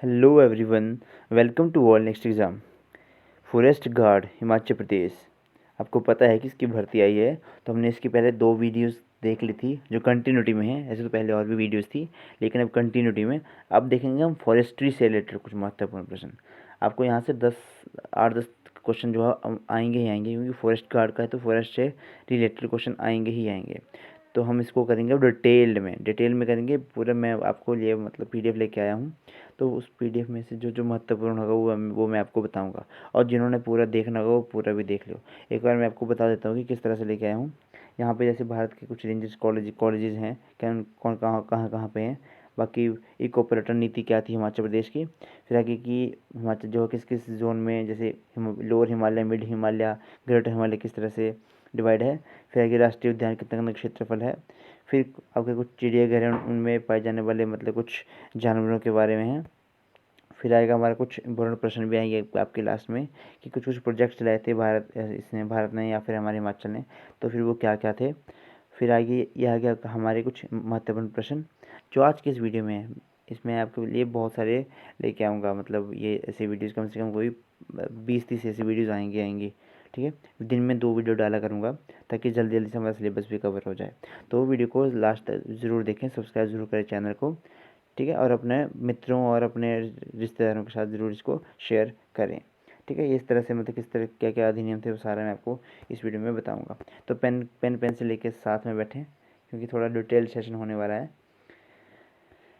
Hello everyone, welcome to all next exam. Forest guard Himachal Pradesh. आपको पता है कि इसकी भर्ती आई है, तो हमने इसकी पहले 2 वीडियोस देख ली थी जो कंटिन्यूटी में है। ऐसे तो पहले और भी वीडियोस थी, लेकिन अब कंटिन्यूटी में अब देखेंगे हम फॉरेस्ट्री से रिलेटेड कुछ महत्वपूर्ण प्रश्न। आपको यहाँ से 8-10 क्वेश्चन जो है आएंगे ही आएंगे, क्योंकि फॉरेस्ट गार्ड का है तो फॉरेस्ट से रिलेटेड क्वेश्चन आएंगे ही आएंगे। तो हम इसको करेंगे अब डिटेल में करेंगे पूरा। मैं आपको लिए मतलब पीडीएफ लेके आया हूँ, तो उस पीडीएफ में से जो जो महत्वपूर्ण होगा वो मैं आपको बताऊंगा। और जिन्होंने पूरा देखना होगा वो पूरा भी देख लो। एक बार मैं आपको बता देता हूँ कि किस तरह से लेके आया हूँ। यहाँ पे जैसे भारत के कुछ रेंजेस कॉलेजेस हैं, क्या कौन कहाँ पे हैं। बाकी इको पर्यटन नीति क्या थी हिमाचल प्रदेश की। फिर आगे की हिमाचल जो किस किस जोन में, जैसे lower Himalaya, mid Himalaya, greater Himalaya किस तरह से डिवाइड है। फिर आगे राष्ट्रीय उद्यान कितना कितना क्षेत्रफल है। फिर आपके कुछ चिड़ियाघर हैं, उनमें पाए जाने वाले मतलब कुछ जानवरों के बारे में है। फिर आएगा हमारा कुछ इम्पोर्टेंट प्रश्न भी आएंगे आपके लास्ट में, कि कुछ कुछ प्रोजेक्ट्स चलाए थे भारत ने या फिर हमारे हिमाचल ने, तो फिर वो क्या क्या थे। फिर आगे ये आ गया हमारे कुछ महत्वपूर्ण प्रश्न जो आज के इस वीडियो में है। इसमें आपके लिए बहुत सारे लेके आऊँगा, मतलब ये ऐसे वीडियोज़ कम से कम कोई 20-30 ऐसी वीडियोज़ आएंगी। ठीक है, दिन में 2 वीडियो डाला करूँगा, ताकि जल्दी जल्दी से हमारा सिलेबस भी कवर हो जाए। तो वीडियो को लास्ट तक ज़रूर देखें, सब्सक्राइब ज़रूर करें चैनल को। ठीक है, और अपने मित्रों और अपने रिश्तेदारों के साथ ज़रूर इसको शेयर करें। ठीक है, इस तरह से मतलब किस तरह क्या क्या अधिनियम थे वो सारा मैं आपको इस वीडियो में बताऊंगा। तो पेन पेंसिल लेके साथ में बैठें, क्योंकि थोड़ा डिटेल सेशन होने वाला है।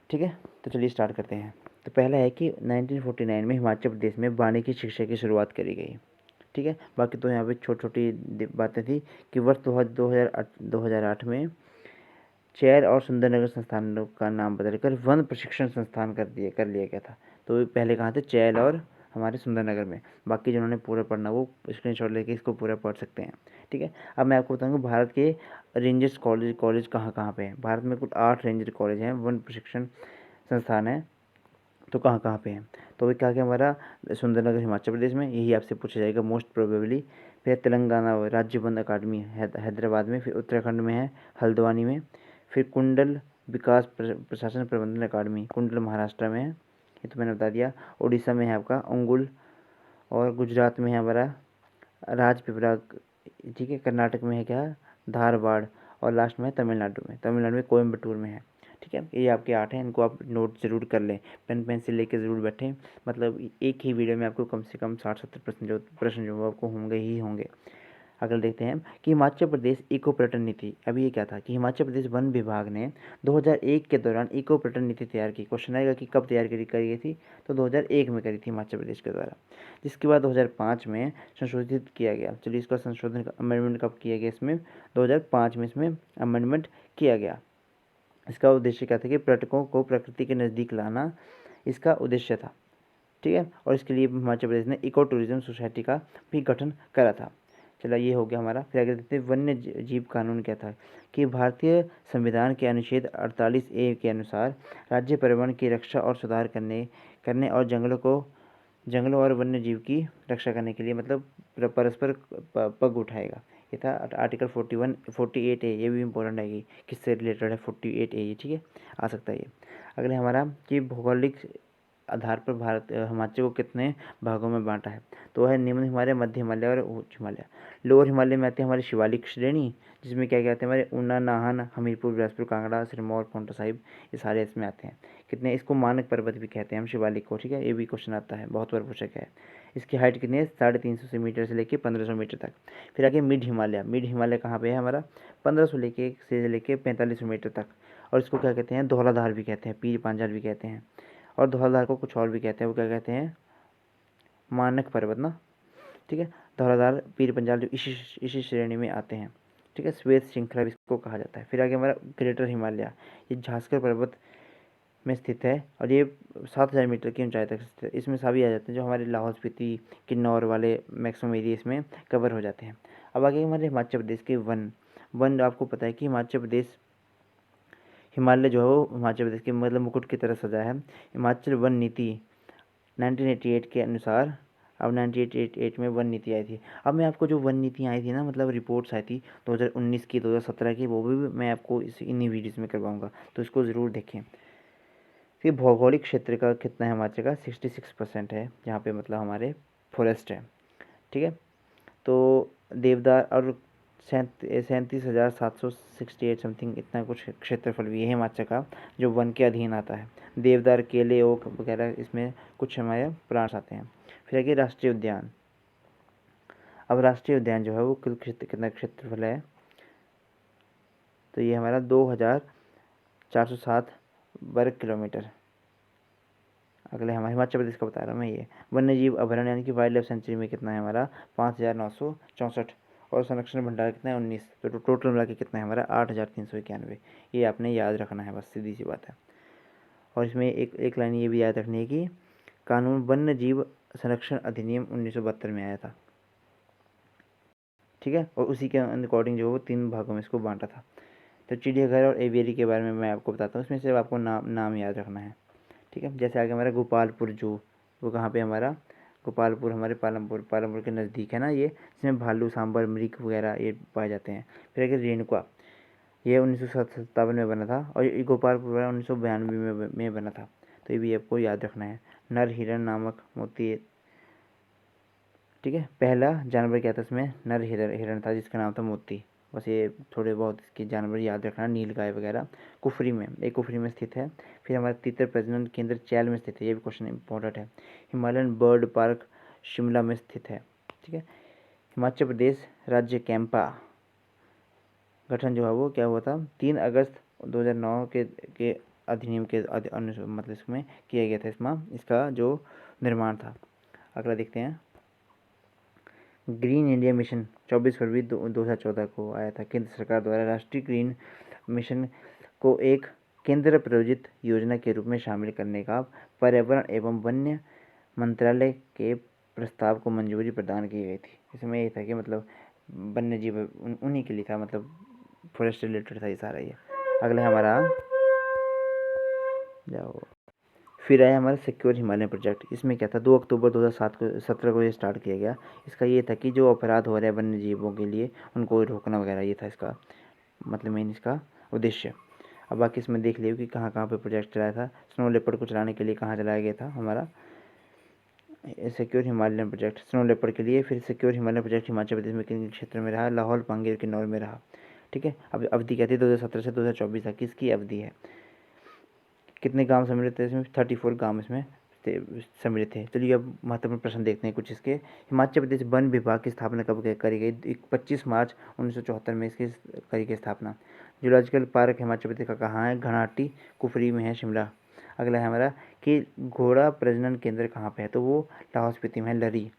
ठीक है, तो चलिए स्टार्ट करते हैं। तो पहला है कि 1949 में हिमाचल प्रदेश में वानिकी शिक्षा की शुरुआत करी गई। ठीक है, बाकी तो यहाँ पे छोटी छोटी बातें थी कि वर्ष 2008 में चैल और सुंदरनगर संस्थानों का नाम बदलकर वन प्रशिक्षण संस्थान कर लिया गया था। तो पहले कहाँ थे, चैल और हमारे सुंदरनगर में। बाकी जिन्होंने पूरा पढ़ना वो स्क्रीनशॉट लेके इसको पूरा पढ़ सकते हैं। ठीक है, अब मैं आपको बताऊंगा भारत के रेंजर्स कॉलेज कहाँ कहाँ पे हैं। भारत में कुल 8 रेंजर कॉलेज हैं, वन प्रशिक्षण संस्थान है। तो कहाँ कहाँ पे हैं, तो क्या क्या हमारा सुंदरनगर हिमाचल प्रदेश में, यही आपसे पूछा जाएगा मोस्ट प्रोबेबली। फिर तेलंगाना राज्य वन अकादमी हैदराबाद में। फिर उत्तराखंड में है हल्द्वानी में। फिर कुंडल विकास प्रशासन प्रबंधन अकादमी कुंडल महाराष्ट्र में है, ये तो मैंने बता दिया। उड़ीसा में है आपका अंगुल, और गुजरात में है हमारा राजपिपरा। ठीक है, कर्नाटक में है क्या, धारवाड़। और लास्ट में है तमिलनाडु में कोयम्बटूर में है। ठीक है, ये आपके 8 हैं, इनको आप नोट ज़रूर कर लें, पेन पेंसिल लेके ज़रूर बैठें। मतलब एक ही वीडियो में आपको कम से कम 60-70% प्रश्न जो आपको होंगे ही होंगे। अगला देखते हैं कि हिमाचल प्रदेश इको पर्यटन नीति। अभी ये क्या था कि हिमाचल प्रदेश वन विभाग ने 2001 के दौरान इको पर्यटन नीति तैयार की। क्वेश्चन आएगा कि कब तैयार करी गई थी, तो 2001 में करी थी हिमाचल प्रदेश के द्वारा, जिसके बाद 2005 में संशोधित किया गया। चलिए इसका संशोधन अमेंडमेंट कब किया गया, इसमें 2005 में इसमें अमेंडमेंट किया गया। इसका उद्देश्य क्या था कि पर्यटकों को प्रकृति के नज़दीक लाना, इसका उद्देश्य था। ठीक है, और इसके लिए हिमाचल प्रदेश ने इको टूरिज्म सोसाइटी का भी गठन करा था। चला, ये हो गया हमारा। फिर आगे देखते हैं वन्य जीव कानून क्या था, कि भारतीय संविधान के अनुच्छेद 48A के अनुसार राज्य पर्यावरण की रक्षा और सुधार करने और जंगलों और वन्य जीव की रक्षा करने के लिए मतलब परस्पर पग उठाएगा। ये था आर्टिकल 48A। ये भी इम्पोर्टेंट है कि किससे रिलेटेड है 48A, ये ठीक है, आ सकता है ये। अगले हमारा कि भौगोलिक आधार पर भारत हिमाचल को कितने भागों में बांटा है, तो है निम्न हिमालय, मध्य हिमालय और उच्च हिमालय। लोअर हिमालय में आते हैं हमारी शिवालिक श्रेणी, जिसमें क्या क्या आते हैं हमारे ऊना, नाहन, हमीरपुर, बिलासपुर, कांगड़ा, सिरमौर, पांवटा साहिब, ये सारे इसमें आते हैं। कितने, इसको मानक पर्वत भी कहते हैं हम शिवालिक को। ठीक है, ये भी क्वेश्चन आता है, बहुत बार पूछा गया है। इसकी हाइट कितनी है, 350 मीटर से लेकर 1500 मीटर तक। फिर आगे मिड हिमालय कहाँ पे है हमारा, 1500 से लेके 4500 मीटर तक। और इसको क्या कहते हैं, धौलाधार भी कहते हैं, पीर पांचाल भी कहते हैं। और धौलाधार को कुछ और भी कहते हैं, वो क्या कहते हैं, मानक पर्वत ना। ठीक है, धौलाधार, पीर पंजाल जो इसी श्रेणी में आते हैं। ठीक है, श्वेत श्रृंखला इसको कहा जाता है। फिर आगे हमारा ग्रेटर हिमालय, ये झांसकर पर्वत में स्थित है, और ये 7000 मीटर की ऊंचाई तक स्थित है। इसमें सभी आ जाते हैं जो हमारे लाहौल स्पीति, किन्नौर वाले मैक्सिमम एरिया इसमें कवर हो जाते हैं। अब आगे हमारे हिमाचल प्रदेश के वन वन आपको पता है कि हिमाचल प्रदेश, हिमालय जो है वो हिमाचल प्रदेश के मतलब मुकुट की तरह सजा है। हिमाचल वन नीति 1988 के अनुसार, अब 1988 में वन नीति आई थी। अब मैं आपको जो वन नीति आई थी ना, मतलब रिपोर्ट्स आई थी 2019 की, 2017 की, वो भी मैं आपको इन्हीं वीडियोज़ में करवाऊँगा, तो इसको ज़रूर देखें। कि भौगोलिक क्षेत्र का कितना है हिमाचल का, 66% है जहाँ पे मतलब हमारे फॉरेस्ट है। ठीक है, तो देवदार और 37,768 समथिंग इतना कुछ क्षेत्रफल भी है हिमाचल का जो वन के अधीन आता है। देवदार, केले, ओक वगैरह इसमें कुछ हमारे प्लांट्स आते हैं। फिर आगे राष्ट्रीय उद्यान। अब राष्ट्रीय उद्यान जो है वो कुल क्षेत्र कितना क्षेत्रफल है, तो ये हमारा 2,407 वर्ग किलोमीटर। अगले हमारे हिमाचल प्रदेश का बता रहा हूँ मैं ये। वन्य जीव अभयारण्य यानी कि वाइल्ड लाइफ सेंचुरी में कितना है हमारा, 5,964, और संरक्षण भंडार कितना है 19। तो टोटल मिला के कितना है हमारा 8,391। ये आपने याद रखना है, बस सीधी सी बात है। और इसमें एक लाइन ये भी याद रखनी है कि कानून वन्य जीव संरक्षण अधिनियम 1972 में आया था। ठीक है, और उसी के अकॉर्डिंग जो वो 3 भागों में इसको बांटा था। तो चिड़ियाघर और एवियरी के बारे में मैं आपको बताता हूँ, इसमें सिर्फ आपको नाम याद रखना है। ठीक है, जैसे आगे हमारा गोपालपुर जू, वो कहाँ पे हमारा, गोपालपुर हमारे पालमपुर के नज़दीक है ना ये, जिसमें भालू, सांबर, मृग वगैरह ये पाए जाते हैं। फिर आगे रेणुका, ये 1957 में बना था, और ये गोपालपुर 1992 में बना था। तो ये भी आपको याद रखना है। नर हिरण नामक मोती, ठीक है, पहला जानवर क्या था इसमें, नर हिरण था जिसका नाम था मोती। बस ये थोड़े बहुत इसके जानवर याद रखना, नीलगाय वगैरह। कुफरी में स्थित है। फिर हमारा तीतर प्रजनन केंद्र चैल में स्थित है, ये भी क्वेश्चन इंपॉर्टेंट है। हिमालयन बर्ड पार्क शिमला में स्थित है। ठीक है, हिमाचल प्रदेश राज्य कैंपा गठन जो है वो क्या हुआ था, 3 अगस्त 2009 के अधिनियम के मतलब इसमें किया गया था, इसका जो निर्माण था। अगला देखते हैं, ग्रीन इंडिया मिशन 24 फरवरी 2014 को आया था। केंद्र सरकार द्वारा राष्ट्रीय ग्रीन मिशन को एक केंद्र प्रायोजित योजना के रूप में शामिल करने का पर्यावरण एवं वन्य मंत्रालय के प्रस्ताव को मंजूरी प्रदान की गई थी। इसमें ये था कि मतलब वन्य जीव उन्हीं के लिए था, मतलब फॉरेस्ट रिलेटेड था ये सारा। ये अगला हमारा जाओ, फिर आया हमारा सिक्योर हिमालय प्रोजेक्ट। इसमें क्या था, 2 अक्टूबर 2017 को ये स्टार्ट किया गया। इसका ये था कि जो अपराध हो रहे हैं वन्य जीवों के लिए उनको रोकना वगैरह, ये था इसका मतलब मेन इसका उद्देश्य। अब बाकी इसमें देख लियो कि कहाँ कहाँ पे प्रोजेक्ट चलाया था। स्नो लेपर्ड को चलाने के लिए कहाँ चलाया गया था हमारा secure Himalayan project, snow leopard के लिए। फिर secure Himalayan project Himachal Pradesh में किन क्षेत्र में रहा, लाहौल, पांगीर, किन्नौर में रहा। ठीक है, अब अवधि कहती है 2017 से 2024 तक किसकी अवधि है। कितने गांव सम्मिलित थे इसमें, 34 गांव इसमें सम्मिलित थे। चलिए अब महत्वपूर्ण प्रश्न देखते हैं कुछ इसके। हिमाचल प्रदेश वन विभाग की स्थापना कब करी गई, 25 मार्च 1974 में इसकी करी गई स्थापना। जूलॉजिकल पार्क हिमाचल प्रदेश का कहाँ है, घनाटी कुफरी में है, शिमला। अगला है हमारा कि घोड़ा प्रजनन केंद्र कहाँ पे है, तो वो लाहौल स्पीति में है, लरी।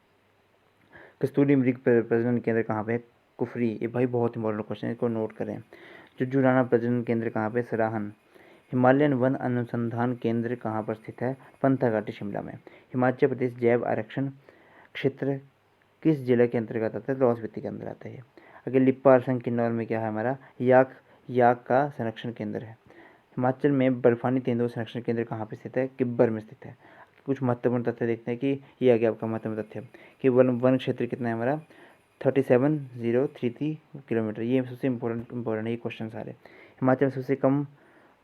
कस्तूरी मृग प्रजनन केंद्र कहाँ पे है, कुफरी। ये भाई बहुत इंपॉर्टेंट क्वेश्चन है, इसको नोट करें। जुजुराना प्रजनन केंद्र कहाँ पे, सराहन। हिमालयन वन अनुसंधान केंद्र कहाँ पर स्थित है, पंथाघाटी, शिमला में। हिमाचल प्रदेश जैव आरक्षण क्षेत्र किस जिले के अंतर्गत आता है, लाहौल स्पीति के अंदर आता है। अगर लिप्पा अरसंग किन्नौर में क्या है हमारा, याक का संरक्षण केंद्र है। हिमाचल में बर्फानी तेंदुआ संरक्षण केंद्र कहाँ पर स्थित है, किब्बर में स्थित है। कुछ महत्वपूर्ण तथ्य देखते हैं कि ये आ गया आपका महत्वपूर्ण तथ्य कि वन क्षेत्र कितना है हमारा, 37,033 किलोमीटर। ये सबसे इम्पोर्टेंट है ये क्वेश्चन सारे। हिमाचल में सबसे कम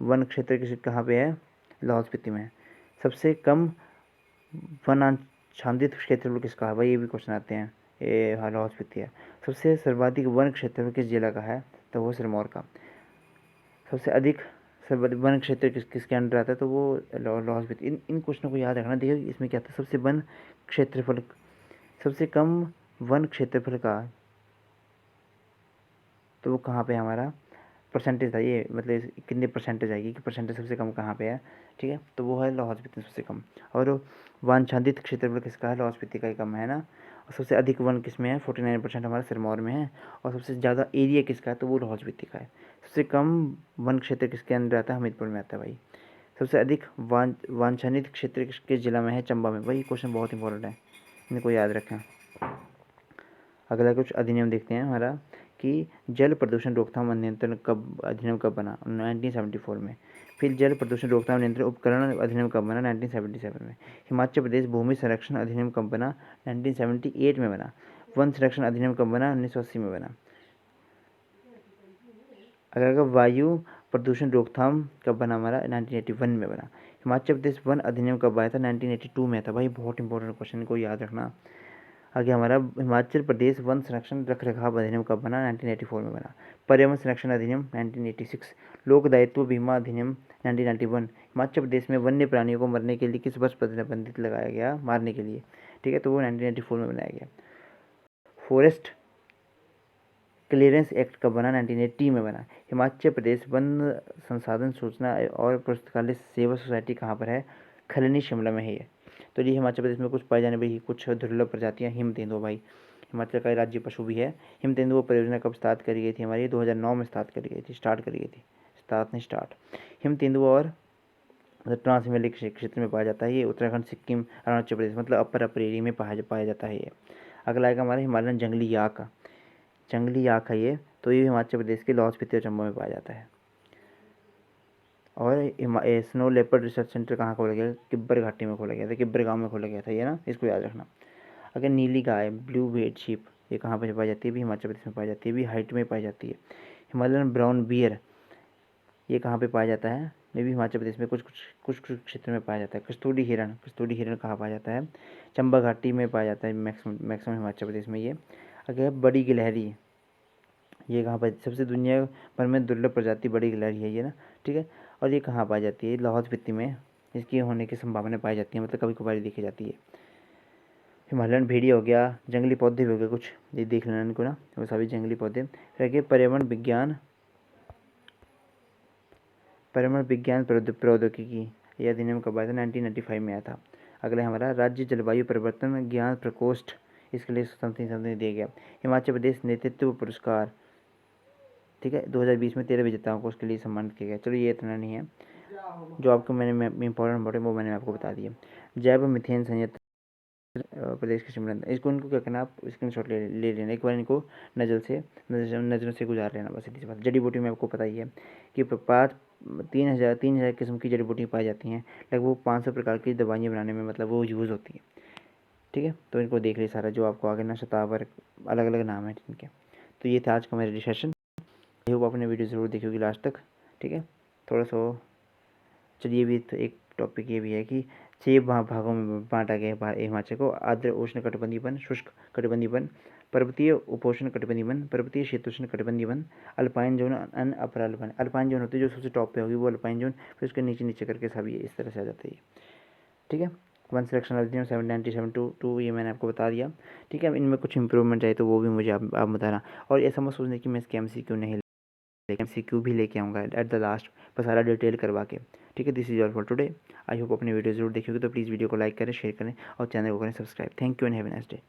वन क्षेत्र कहाँ पे है, लाहौल स्पीति में है। सबसे कम वन आच्छादित क्षेत्रफल किसका है भाई, ये भी क्वेश्चन आते हैं, ये हाँ लाहौल स्पीति है। सबसे सर्वाधिक वन क्षेत्रफल किस जिला का है, तो वो सिरमौर का। सबसे अधिक सर्वाधिक वन क्षेत्र किसके अंडर आता है, तो वो लाहौल स्पीति। इन क्वेश्चनों को याद रखना। देखिए इसमें क्या था, सबसे वन क्षेत्रफल, सबसे कम वन क्षेत्रफल का, तो वो कहाँ पे हमारा परसेंटेज था ये, मतलब कितने परसेंटेज आएगी कि परसेंटेज सबसे कम कहाँ पे है। ठीक है, तो वो है लाहौल स्पीति सबसे कम। और वांछादित क्षेत्रफल किसका है, लाहौल स्पीति का ही कम है ना। और सबसे अधिक वन किसमें है, 49% हमारा सिरमौर में है। और सबसे ज़्यादा एरिया किसका है, तो वो लाहौल स्पीति का है। सबसे कम वन क्षेत्र किसके अंदर आता है, हमीरपुर में आता है भाई। सबसे अधिक वांछनित क्षेत्र किस जिला में है, चंबा में। भाई क्वेश्चन बहुत इंपॉर्टेंट है, इनको याद रखें। अगला कुछ अधिनियम देखते हैं हमारा कि जल प्रदूषण रोकथाम नियंत्रण अधिनियम कब बना, 1974 में। फिर जल प्रदूषण रोकथाम नियंत्रण उपकरण अधिनियम कब बना, 1977 में। हिमाचल प्रदेश भूमि संरक्षण अधिनियम कब बना, 1978 में बना। वन संरक्षण अधिनियम कब बना, 1980 में बना। अगर वायु प्रदूषण रोकथाम कब बना हमारा, 1981 में बना। हिमाचल प्रदेश वन अधिनियम कब आया था? 1982 में था भाई, बहुत इंपॉर्टेंट क्वेश्चन को याद रखना। आगे हमारा हिमाचल प्रदेश वन संरक्षण रख रखाव अधिनियम कब बना? 1984 में बना। पर्यावरण संरक्षण अधिनियम 1986। लोक दायित्व बीमा अधिनियम 1991। हिमाचल प्रदेश में वन्य प्राणियों को मरने के लिए किस वर्ष प्रतिबंधित लगाया गया मारने के लिए? ठीक है, तो वो 1994 में बनाया गया। फॉरेस्ट क्लियरेंस एक्ट कब बना? 1980 में बना। हिमाचल प्रदेश वन संसाधन सूचना और पुस्तकालय सेवा सोसाइटी कहाँ पर है? खलनी शिमला में है ये। तो ये हिमाचल प्रदेश में कुछ पाई जाने वाली कुछ दुर्लभ प्रजातियाँ हिम तेंदुआ भाई, हिमाचल का राज्य पशु भी है। हिम तेंदुआ परियोजना कब स्टार्ट करी गई थी हमारी? 2009 में स्टार्ट करी गई थी। हिम तेंदुआ और मतलब ट्रांस हिमालयिक क्षेत्र में पाया जाता है ये। उत्तराखंड, सिक्किम, अरुणाचल प्रदेश मतलब अपर एरिया में पाया जाता है ये। अगला आएगा हमारा हिमालयन जंगली याक है ये, तो ये हिमाचल प्रदेश के लाहौल स्पीति और चंबा में पाया जाता है। और स्नो लेपर्ड रिसर्च सेंटर कहाँ खोला गया? किब्बर घाटी में खोला गया था, किब्बर गांव में खोला गया था ये ना, इसको याद रखना। अगर नीली गाय, ब्लू वेड शीप, ये कहाँ पर पाई जाती है? भी हिमाचल प्रदेश में पाई जाती है, भी हाइट में पाई जाती है। हिमालयन ब्राउन बियर, ये कहाँ पे पाया जाता है? ये भी हिमाचल प्रदेश में कुछ क्षेत्र में पाया जाता है। कस्तूरी हिरण कहाँ पाया जाता है? चंबा घाटी में पाया जाता है मैक्सिमम हिमाचल प्रदेश में ये। अगर बड़ी गिलहरी, ये कहाँ पर? सबसे दुनिया भर में दुर्लभ प्रजाति बड़ी गिलहरी है ये ना, ठीक है। और ये कहाँ पाई जाती है? लाहौल स्पीति में इसकी होने की संभावना पाई जाती है, मतलब कभी कभार देखी जाती है। हिमालयन भेड़िया हो गया, जंगली पौधे भी हो गए कुछ, ये देख लेना इनको ना, वो सभी जंगली पौधे। फिर आगे पर्यावरण विज्ञान प्रौद्योगिकी, ये अधिनियम कब आया था? 1995 में आया था। अगला हमारा राज्य जलवायु परिवर्तन ज्ञान प्रकोष्ठ, इसके लिए समथिंग दिया गया। हिमाचल प्रदेश नेतृत्व पुरस्कार, ठीक है, 2020 में 13 विजेताओं को उसके लिए सम्मानित किया गया। चलो ये इतना नहीं है, जो आपको मैंने इंपॉर्टेंट वो मैंने आपको बता दिया। जैव मीथेन संयंत्र प्रदेश के शिमला, इनको क्या करना, आप स्क्रीन शॉट ले लेना एक बार, इनको नज़रों से गुजार लेना बस, इतनी सी बात। जड़ी बूटी में आपको पता ही है कि 3,000 किस्म की जड़ी बूटी पाई जाती हैं, लगभग 500 प्रकार की दवाइयाँ बनाने में मतलब वो यूज़ होती है, ठीक है। तो इनको देख ली सारा, जो आपको आगे ना शतावर अलग अलग नाम है इनके। तो ये था आज का मेरा डिस्कशन। आई होप आपने वीडियो ज़रूर देखी होगी लास्ट तक, ठीक है। थोड़ा सा चलिए, भी तो एक टॉपिक ये भी है कि 6 भागों में बांटा गया है हिमाचल को। आर्द्र उष्ण कटिबंधीय वन, शुष्क कटिबंधीय वन, पर्वतीय उपोष्ण कटिबंधीय वन, पर्वतीय शीतोष्ण कटिबंधीय वन, अल्पाइन जोन, अन अपर अल्पाइन। अल्पाइन जोन होती है जो सबसे टॉप पे होगी वो अल्पाइन जोन, फिर उसके नीचे नीचे करके सभी इस तरह से आ जाता है, ठीक है। वन सिलेक्शन अधिनियम 797 ये मैंने आपको बता दिया, ठीक है। इनमें कुछ इंप्रूवमेंट चाहिए तो वो भी मुझे आप बताना। और ऐसा मत सोचने कि मैं इसके MCQ नहीं, MCQ भी लेके आऊँगा एट द लास्ट, पर सारा डिटेल करवा के, ठीक है। This is all for today. I hope अपनी वीडियो जरूर देखोगे, तो प्लीज़ वीडियो को लाइक करें, शेयर करें और चैनल को करें subscribe. Thank you and have a nice day.